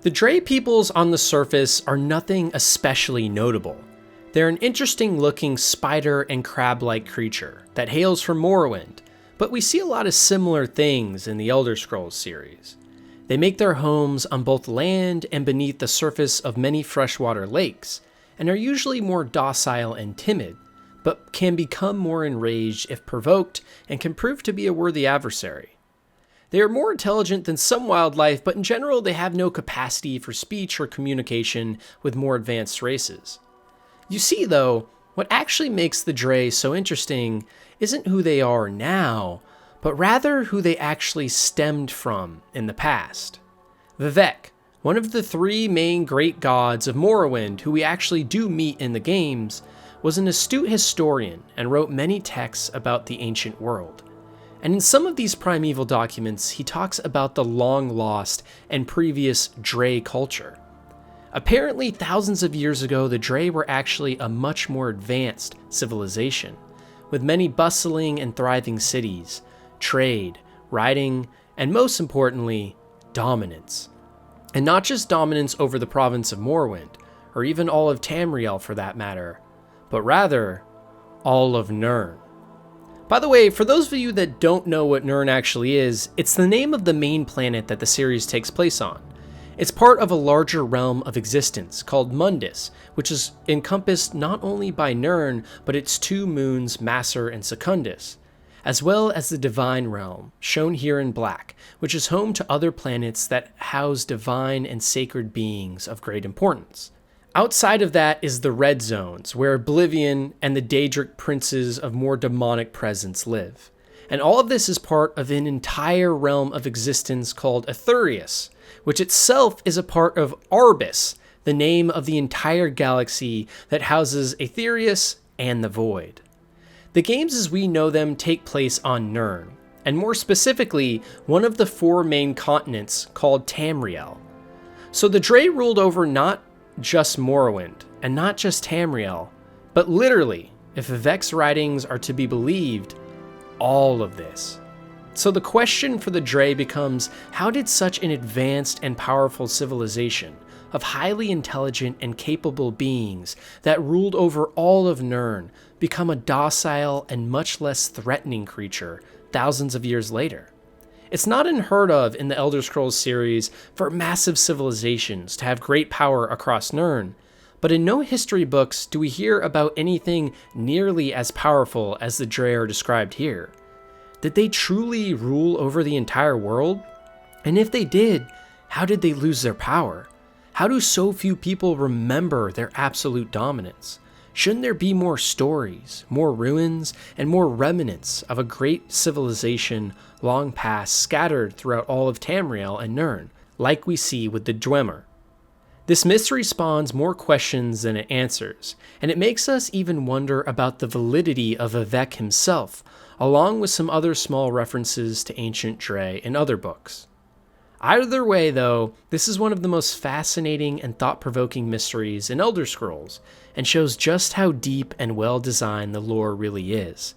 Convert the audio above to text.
The Dreugh peoples on the surface are nothing especially notable. They're an interesting looking spider and crab-like creature that hails from Morrowind, but we see a lot of similar things in the Elder Scrolls series. They make their homes on both land and beneath the surface of many freshwater lakes, and are usually more docile and timid, but can become more enraged if provoked and can prove to be a worthy adversary. They are more intelligent than some wildlife, but in general they have no capacity for speech or communication with more advanced races. You see though, what actually makes the Dreugh so interesting isn't who they are now, but rather who they actually stemmed from in the past. Vivec, one of the three main great gods of Morrowind who we actually do meet in the games, was an astute historian and wrote many texts about the ancient world. And in some of these primeval documents, he talks about the long-lost and previous Dreugh culture. Apparently, thousands of years ago, the Dreugh were actually a much more advanced civilization, with many bustling and thriving cities, trade, writing, and most importantly, dominance. And not just dominance over the province of Morrowind, or even all of Tamriel for that matter, but rather, all of Nirn. By the way, for those of you that don't know what Nirn actually is, it's the name of the main planet that the series takes place on. It's part of a larger realm of existence called Mundus, which is encompassed not only by Nirn, but its two moons, Masser and Secundus, as well as the Divine Realm, shown here in black, which is home to other planets that house divine and sacred beings of great importance. Outside of that is the Red Zones, where Oblivion and the Daedric princes of more demonic presence live. And all of this is part of an entire realm of existence called Aetherius, which itself is a part of Arbus, the name of the entire galaxy that houses Aetherius and the Void. The games as we know them take place on Nirn, and more specifically, one of the four main continents called Tamriel. So the Dreugh ruled over not just Morrowind, and not just Tamriel, but literally, if Vivec's writings are to be believed, all of this. So the question for the Dreugh becomes, how did such an advanced and powerful civilization of highly intelligent and capable beings that ruled over all of Nirn become a docile and much less threatening creature thousands of years later? It's not unheard of in the Elder Scrolls series for massive civilizations to have great power across Nirn, but in no history books do we hear about anything nearly as powerful as the Dreugh are described here. Did they truly rule over the entire world? And if they did, how did they lose their power? How do so few people remember their absolute dominance? Shouldn't there be more stories, more ruins, and more remnants of a great civilization long past scattered throughout all of Tamriel and Nirn, like we see with the Dwemer? This mystery spawns more questions than it answers, and it makes us even wonder about the validity of Vivec himself, along with some other small references to ancient Dreugh in other books. Either way, though, this is one of the most fascinating and thought-provoking mysteries in Elder Scrolls, and shows just how deep and well-designed the lore really is,